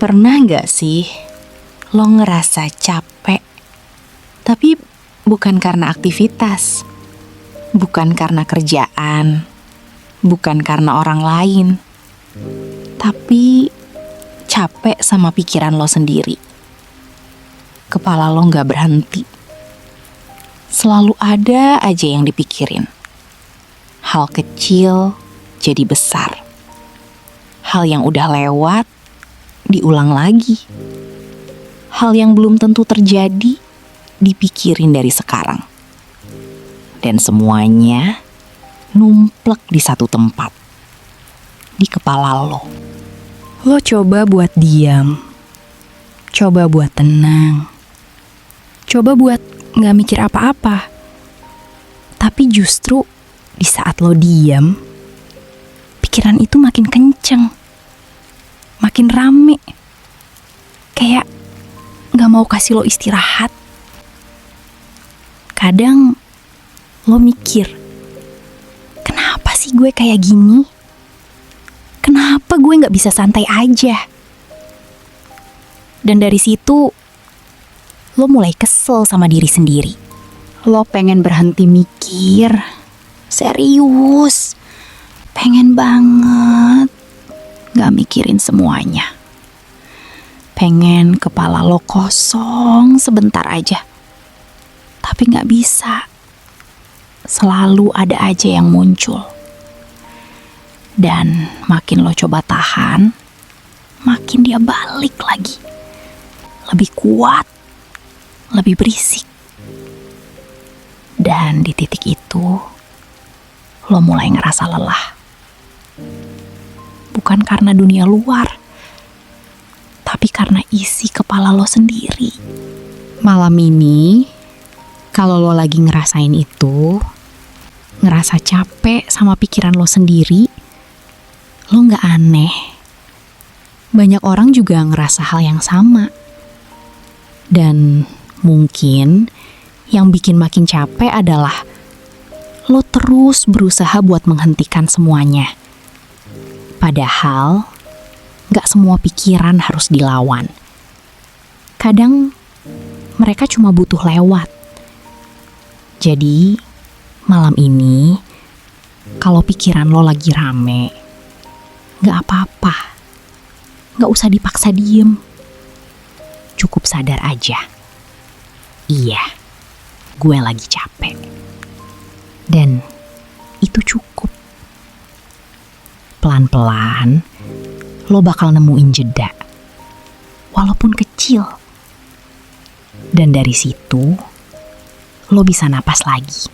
Pernah gak sih lo ngerasa capek, tapi bukan karena aktivitas, bukan karena kerjaan, bukan karena orang lain, tapi capek sama pikiran lo sendiri. Kepala lo gak berhenti. Selalu ada aja yang dipikirin. Hal kecil jadi besar. Hal yang udah lewat diulang lagi. Hal yang belum tentu terjadi dipikirin dari sekarang. Dan semuanya numplek di satu tempat. Di kepala lo. Lo coba buat diam. Coba buat tenang. Coba buat gak mikir apa-apa. Tapi justru di saat lo diam, pikiran itu makin kenceng. Makin rame. Kayak gak mau kasih lo istirahat. Kadang lo mikir, kenapa sih gue kayak gini? Kenapa gue gak bisa santai aja? Dan dari situ, lo mulai kesel sama diri sendiri. Lo pengen berhenti mikir, serius. Pengen banget gak mikirin semuanya. Pengen kepala lo kosong sebentar aja. Tapi gak bisa. Selalu ada aja yang muncul. Dan makin lo coba tahan, makin dia balik lagi. Lebih kuat, lebih berisik. Dan di titik itu, lo mulai ngerasa lelah. Bukan karena dunia luar, tapi karena isi kepala lo sendiri. Malam ini, kalau lo lagi ngerasain itu, ngerasa capek sama pikiran lo sendiri, lo gak aneh. Banyak orang juga ngerasa hal yang sama. Dan mungkin yang bikin makin capek adalah lo terus berusaha buat menghentikan semuanya. Padahal gak semua pikiran harus dilawan. Kadang mereka cuma butuh lewat. Jadi malam ini kalau pikiran lo lagi rame, gak apa-apa. Gak usah dipaksa diem. Cukup sadar aja. Iya, gue lagi capek. Dan itu cukup. Pelan-pelan, lo bakal nemuin jeda. Walaupun kecil. Dan dari situ, lo bisa napas lagi.